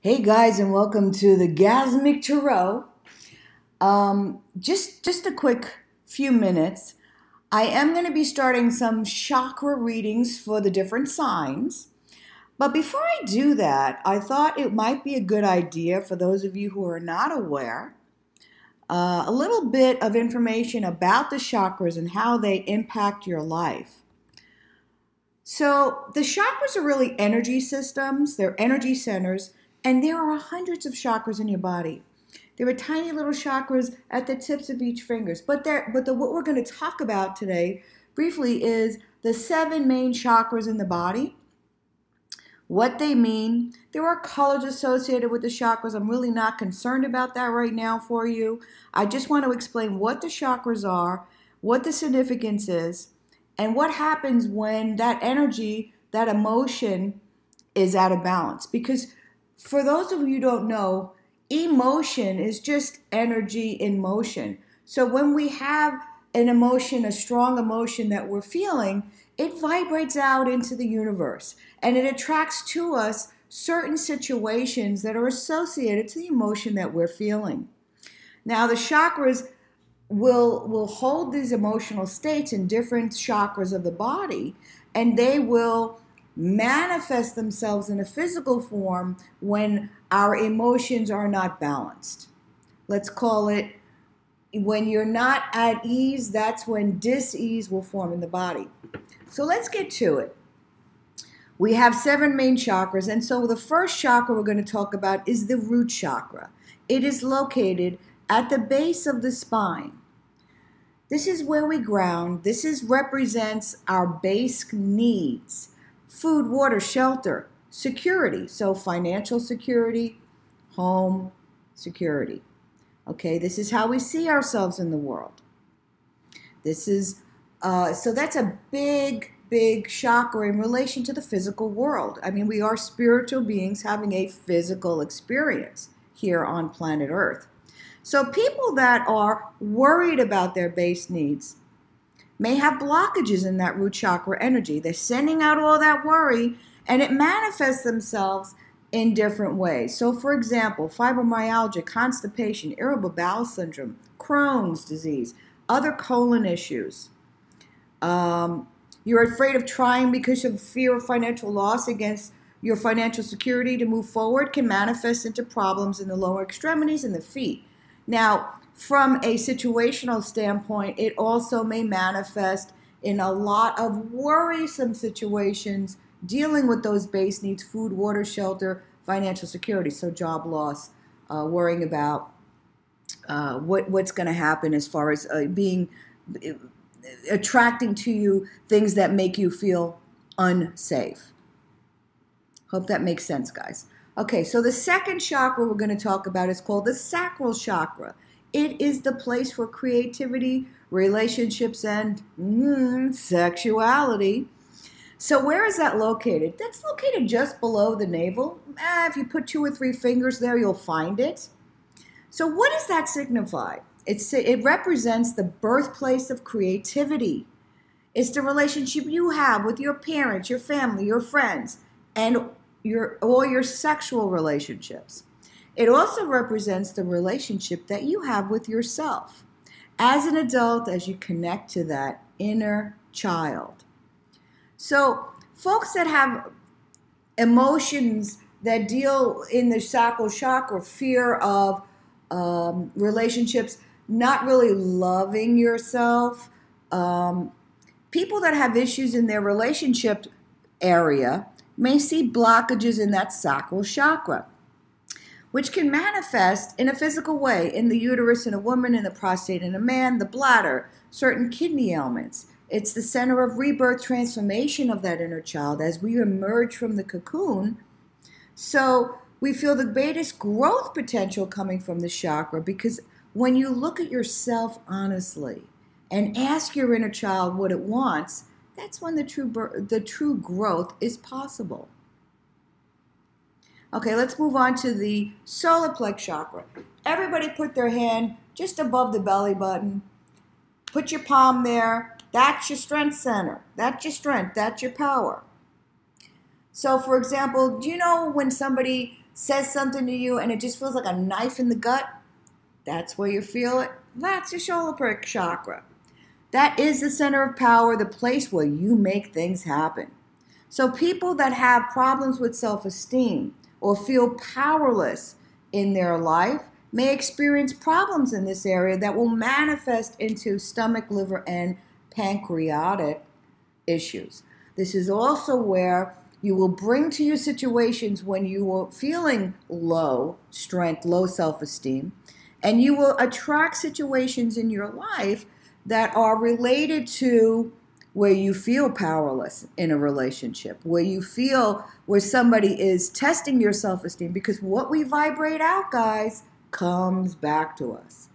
Hey guys, and welcome to the Gasmic Tarot. Just a quick few minutes. I am going to be starting some chakra readings for the different signs. But before I do that, I thought it might be a good idea for those of you who are not aware, a little bit of information about the chakras and how they impact your life. So the chakras are really energy systems, they're energy centers, and there are hundreds of chakras in your body. There are tiny little chakras at the tips of each fingers. But what we're going to talk about today briefly is the 7 main chakras in the body, what they mean. There are colors associated with the chakras. I'm really not concerned about that right now for you. I just want to explain what the chakras are, what the significance is, and what happens when that energy, that emotion is out of balance. Because for those of you who don't know, emotion is just energy in motion. So when we have an emotion, a strong emotion that we're feeling, it vibrates out into the universe and it attracts to us certain situations that are associated to the emotion that we're feeling. Now the chakras will hold these emotional states in different chakras of the body, and they will manifest themselves in a physical form when our emotions are not balanced. Let's call it, when you're not at ease, that's when dis-ease will form in the body. So let's get to it. We have 7 main chakras, and so the first chakra we're going to talk about is the root chakra. It is located at the base of the spine. This is where we ground. This represents our basic needs: food, water, shelter, security. So financial security, home security. Okay, this is how we see ourselves in the world. This is, so that's a big chakra in relation to the physical world. I mean, we are spiritual beings having a physical experience here on planet Earth. So people that are worried about their base needs may have blockages in that root chakra energy. They're sending out all that worry, and it manifests themselves in different ways. So for example, fibromyalgia, constipation, irritable bowel syndrome, Crohn's disease, other colon issues. You're afraid of trying because of fear of financial loss against your financial security to move forward, can manifest into problems in the lower extremities and the feet. Now, from a situational standpoint, it also may manifest in a lot of worrisome situations dealing with those base needs: food, water, shelter, financial security. So job loss, worrying about what's going to happen as far as attracting to you things that make you feel unsafe. Hope that makes sense, guys. Okay, so the second chakra we're going to talk about is called the sacral chakra. It is the place for creativity, relationships, and sexuality. So where is that located? That's located just below the navel. If you put 2 or 3 fingers there, you'll find it. So what does that signify? It represents the birthplace of creativity. It's the relationship you have with your parents, your family, your friends, and all your sexual relationships. It also represents the relationship that you have with yourself as an adult, as you connect to that inner child. So folks that have emotions that deal in the sacral chakra, fear of relationships, not really loving yourself, people that have issues in their relationship area may see blockages in that sacral chakra, which can manifest in a physical way in the uterus in a woman, in the prostate in a man, the bladder, certain kidney ailments. It's the center of rebirth, transformation of that inner child as we emerge from the cocoon. So we feel the greatest growth potential coming from the chakra, because when you look at yourself honestly and ask your inner child what it wants, that's when the true growth is possible. Okay, let's move on to the solar plex chakra. Everybody put their hand just above the belly button. Put your palm there. That's your strength center. That's your strength. That's your power. So, for example, do you know when somebody says something to you and it just feels like a knife in the gut, that's where you feel it. That's your solar chakra. That is the center of power, the place where you make things happen. So people that have problems with self-esteem or feel powerless in their life may experience problems in this area that will manifest into stomach, liver, and pancreatic issues. This is also where you will bring to you situations when you are feeling low strength, low self-esteem, and you will attract situations in your life that are related to where you feel powerless in a relationship, where somebody is testing your self-esteem, because what we vibrate out, guys, comes back to us.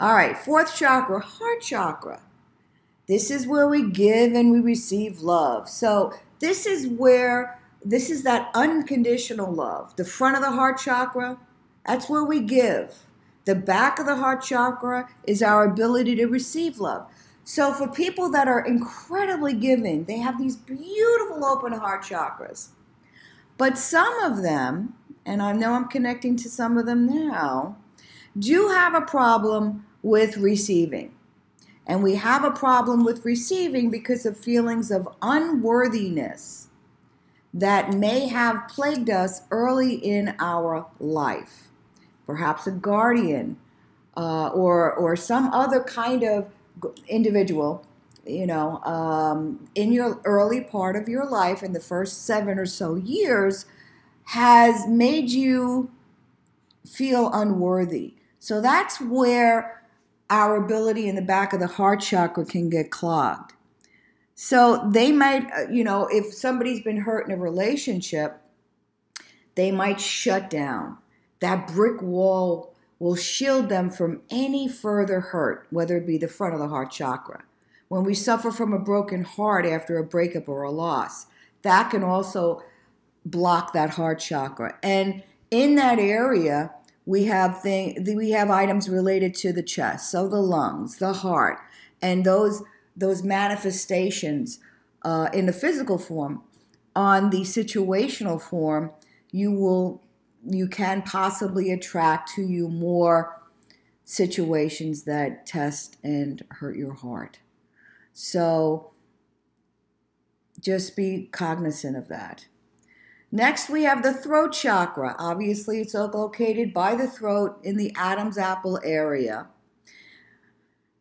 All right, fourth chakra, heart chakra. This is where we give and we receive love. So this is that unconditional love. The front of the heart chakra, that's where we give. The back of the heart chakra is our ability to receive love. So for people that are incredibly giving, they have these beautiful open heart chakras. But some of them, and I know I'm connecting to some of them now, do have a problem with receiving. And we have a problem with receiving because of feelings of unworthiness that may have plagued us early in our life. Perhaps a guardian or some other kind of individual, in your early part of your life, in the first 7 or so years, has made you feel unworthy. So that's where our ability in the back of the heart chakra can get clogged. So they might, if somebody's been hurt in a relationship, they might shut down. That brick wall will shield them from any further hurt, whether it be the front of the heart chakra. When we suffer from a broken heart after a breakup or a loss, that can also block that heart chakra. And in that area, we have items related to the chest, so the lungs, the heart, and those manifestations in the physical form. On the situational form, you can possibly attract to you more situations that test and hurt your heart. So just be cognizant of that. Next, we have the throat chakra. Obviously, it's located by the throat in the Adam's apple area.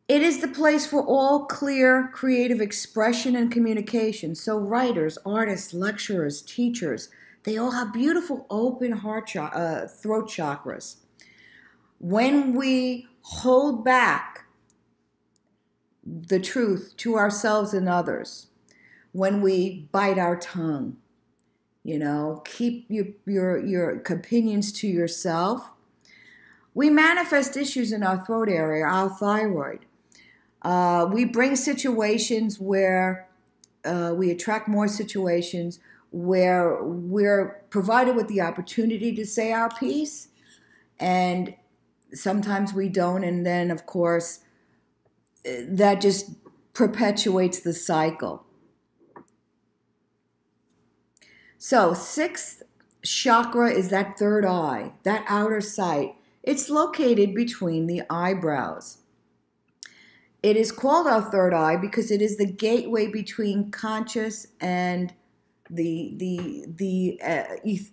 It is the place for all clear creative expression and communication. So writers, artists, lecturers, teachers, they all have beautiful open throat chakras. When we hold back the truth to ourselves and others, when we bite our tongue, keep your opinions to yourself, we manifest issues in our throat area, our thyroid. We bring situations where we attract more situations where we're provided with the opportunity to say our piece, and sometimes we don't, and then, of course, that just perpetuates the cycle. So, sixth chakra is that third eye, that outer sight. It's located between the eyebrows. It is called our third eye because it is the gateway between conscious and the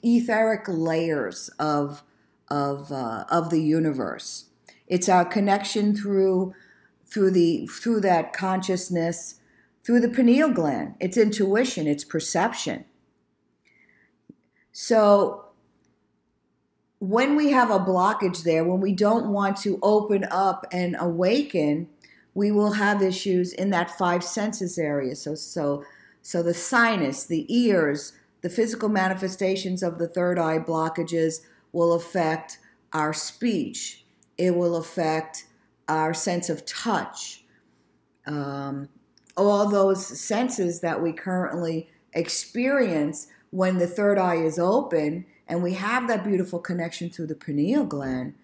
etheric layers of the universe. It's our connection through that consciousness, through the pineal gland. It's intuition, it's perception. So when we have a blockage there, when we don't want to open up and awaken, we will have issues in that 5 senses area. So the sinus, the ears, the physical manifestations of the third eye blockages will affect our speech. It will affect our sense of touch. All those senses that we currently experience when the third eye is open and we have that beautiful connection through the pineal gland,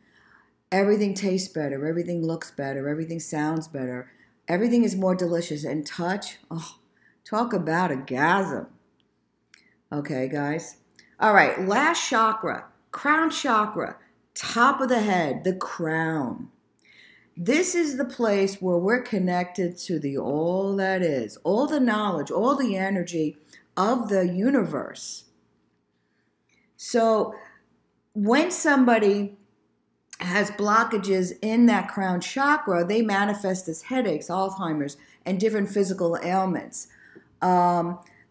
everything tastes better, everything looks better, everything sounds better, everything is more delicious. And touch, talk about a gasm. Okay, guys. All right, last chakra, crown chakra, top of the head, the crown. This is the place where we're connected to the all that is, all the knowledge, all the energy of the universe. So when somebody has blockages in that crown chakra, they manifest as headaches, Alzheimer's, and different physical ailments.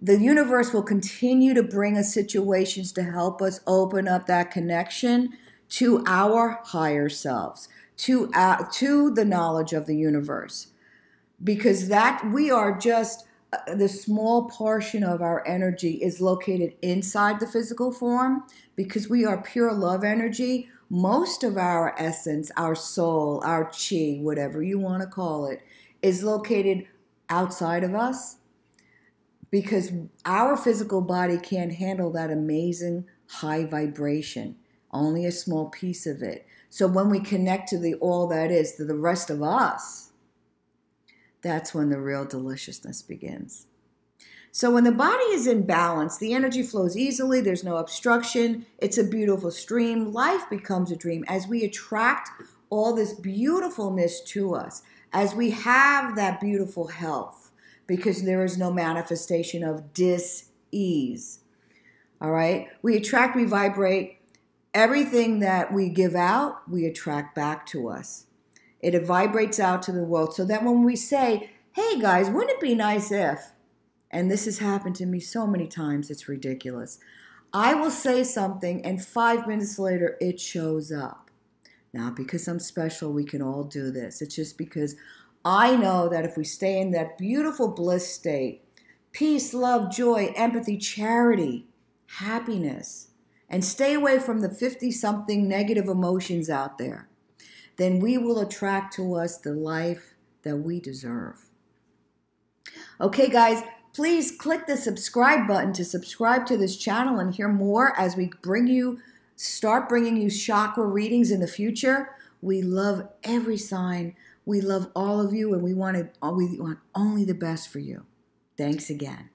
The universe will continue to bring us situations to help us open up that connection to our higher selves, to the knowledge of the universe, because that we are just the small portion of our energy is located inside the physical form. Because we are pure love energy, most of our essence, our soul, our chi, whatever you want to call it, is located outside of us, because our physical body can't handle that amazing high vibration, only a small piece of it. So when we connect to the all that is, to the rest of us, that's when the real deliciousness begins. So when the body is in balance, the energy flows easily, there's no obstruction, it's a beautiful stream, life becomes a dream as we attract all this beautifulness to us, as we have that beautiful health, because there is no manifestation of dis-ease. All right? We attract, we vibrate. Everything that we give out, we attract back to us. It vibrates out to the world, so that when we say, hey guys, wouldn't it be nice if, and this has happened to me so many times, it's ridiculous. I will say something and 5 minutes later it shows up. Not because I'm special, we can all do this. It's just because I know that if we stay in that beautiful bliss state, peace, love, joy, empathy, charity, happiness, and stay away from the 50-something negative emotions out there, then we will attract to us the life that we deserve. Okay, guys, please click the subscribe button to subscribe to this channel and hear more as we start bringing you chakra readings in the future. We love every sign. We love all of you, and we want only the best for you. Thanks again.